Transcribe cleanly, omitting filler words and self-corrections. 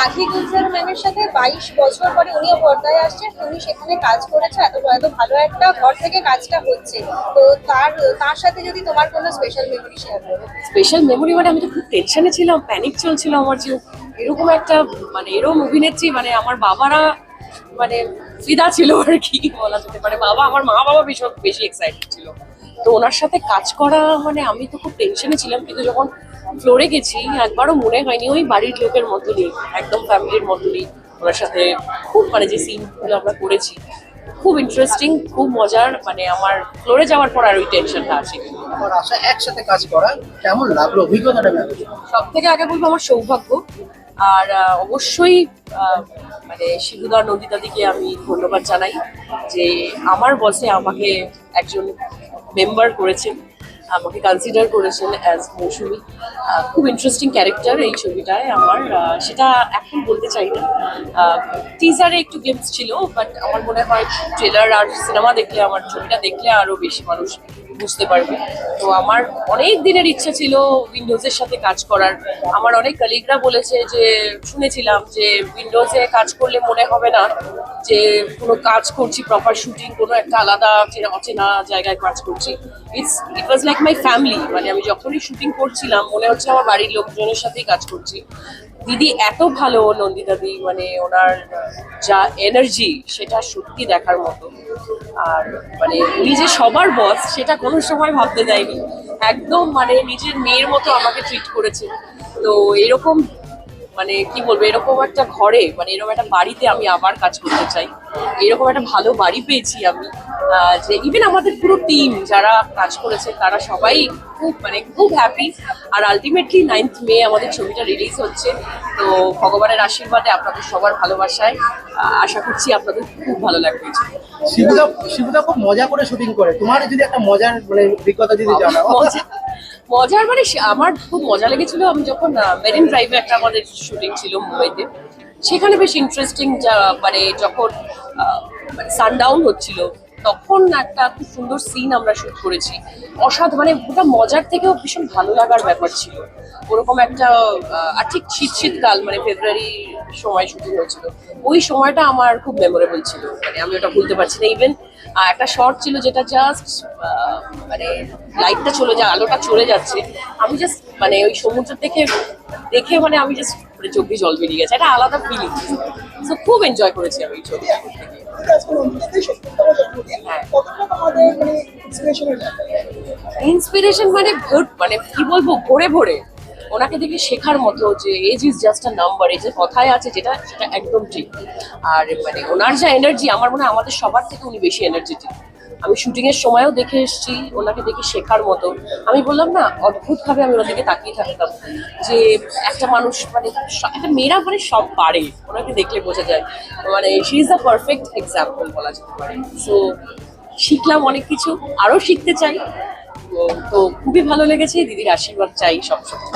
আখি গুলজার ম্যামের সাথে 22 বছর পরে উনিও পর্দায় আসছেন, তুমি সেখানে কাজ করেছো, এত এত ভালো একটা ঘর থেকে কাজটা হচ্ছে, তো তার তার সাথে যদি তোমার কোনো স্পেশাল মেমরি শেয়ার করো। স্পেশাল মেমোরি মানে আমি তো খুব টেনশনে ছিলাম, প্যানিক চলছিল আমার, যে এরকম একটা মানে এরকম অভিনেত্রী, মানে আমার বাবারা মানে ফিদা ছিল আর কি বলা যেতে পারে। আমার মা বাবা ভীষণ বেশি এক্সাইটেড ছিল, তো ওনার সাথে কাজ করা মানে আমি তো খুব টেনশনে ছিলাম। কিন্তু যখন ফ্লোরে গেছি একবারও মনে হয়নি, ওই বাড়ির লোকের মতনই, একদম ফ্যামিলির মতনই ওনার সাথে খুব মানে যে সিনগুলো আমরা করেছি খুব ইন্টারেস্টিং, খুব মজার। মানে আমার ফ্লোরে যাওয়ার পর আর ওই টেনশনটা আসেনি। আমার আশা একসাথে কাজ করা কেমন লাগলো, অভিজ্ঞতাটা কেমন? সব থেকে আগে বলবো আমার সৌভাগ্য। আর অবশ্যই মানে শিবুদা নন্দিতাদিকে আমি ধন্যবাদ জানাই যে আমার বসে আমাকে একজন মেম্বার করেছেন, আমাকে কনসিডার করেছেন অ্যাজ মৌসুমী। খুব ইন্টারেস্টিং ক্যারেক্টার এই ছবিটায় আমার, সেটা এখন বলতে চাই না। টিজারে একটু গ্লিম্পস ছিল, বাট আমার মনে হয় ট্রেলার আর সিনেমা দেখলে, আমার ছবিটা দেখলে আরো বেশি মানুষ বুঝতে পারবে। তো আমার অনেক দিনের ইচ্ছা ছিল উইন্ডোজের সাথে কাজ করার। আমার অনেক কলিগরা বলেছে যে, শুনেছিলাম যে উইন্ডোজে কাজ করলে মনে হবে না যে কোনো কাজ করছি, প্রপার শুটিং, কোনো একটা আলাদা অচেনা জায়গায় কাজ করছি। ইট ওয়াজ লাইক মাই ফ্যামিলি। মানে আমি যখনই শুটিং করছিলাম মনে হচ্ছে আমার বাড়ির লোকজনের সাথেই কাজ করছি। দিদি এত ভালো, নন্দিতাদি, মানে ওনার যা এনার্জি সেটা সত্যি দেখার মতো। আর মানে উনি যে সবার বস সেটা কোনো সময় ভাবতে দেয়নি, একদম মানে নিজের মেয়ের মতো আমাকে ট্রিট করেছে। তো এরকম মানে কি বলবো, এরকম একটা ঘরে, মানে এরকম একটা বাড়িতে আমি আবার কাজ করতে চাই। এরকম একটা ভালো বাড়ি পেয়েছি আমি, যে ইভেন আমাদের পুরো টিম যারা কাজ করেছে তারা সবাই খুব মানে খুব হ্যাপি। আর আলটিমেটলি 9th মে আমাদের ছবিটা রিলিজ হচ্ছে। তো ভগবানের আশীর্বাদে, আপনাদের সবার ভালোবাসায় আশা করছি আপনাদের খুব ভালো লাগবে। শিবুদা শিবুদা খুব মজা করে শুটিং করে, তোমার যদি একটা মজার মানে অভিজ্ঞতা যদি জানাও। মজার মানে আমার খুব মজা লেগেছিল, আমি যখন মেরিন ড্রাইভে একটা আমাদের শুটিং ছিল মুম্বাইতে, সেখানে বেশ ইন্টারেস্টিং। মানে যখন মানে সানডাউন হচ্ছিল তখন একটা খুব সুন্দর সিন আমরা শুট করেছি। অসাধারণ, মানে ওটা মজার থেকেও ভীষণ ভালো লাগার ব্যাপার ছিল। ওরকম একটা আর ঠিক শীতকাল, মানে ফেব্রুয়ারি সময় শুটিং হয়েছিল। ওই সময়টা আমার খুব মেমোরেবল ছিল, মানে আমি ওটা ভুলতে পারছি না। ইভেন একটা শর্ট ছিল যেটা জাস্ট মানে লাইটটা চলে যায়, আলোটা চলে যাচ্ছে, আমি জাস্ট মানে ওই সমুদ্র দেখে দেখে মানে আমি জাস্ট মানে চোখ দিয়ে জল বেরিয়ে গেছে, একটা আলাদা ফিলিং। সো খুব এনজয় করেছি আমি এই ছবিটা করতে গিয়ে। ইন্সপিরেশন মানে মানে কি বলবো, ভরে ভরে ওনাকে দেখে শেখার মতো, যে age is just a number, এই যে কথায় আছে যেটা, সেটা একদম ঠিক। আর মানে ওনার যা এনার্জি, আমার মনে হয় আমাদের সবার থেকে উনি বেশি এনার্জেটিক। আমি শুটিং এর সময়ও দেখে এসেছি, ওনাকে দেখে শেখার মতো। আমি বললাম না, অদ্ভুত ভাবে আমি ওনার দিকে তাকিয়ে থাকতাম যে একটা মানুষ মানে একটা মেয়েরা মানে সব পারে, ওনাকে দেখলে বোঝা যায়। মানে she is the perfect example বলা যেতে পারে। সো শিখলাম অনেক কিছু, আরো শিখতে চাই। তো খুবই ভালো লেগেছে, দিদির আশীর্বাদ চাই সবসময়।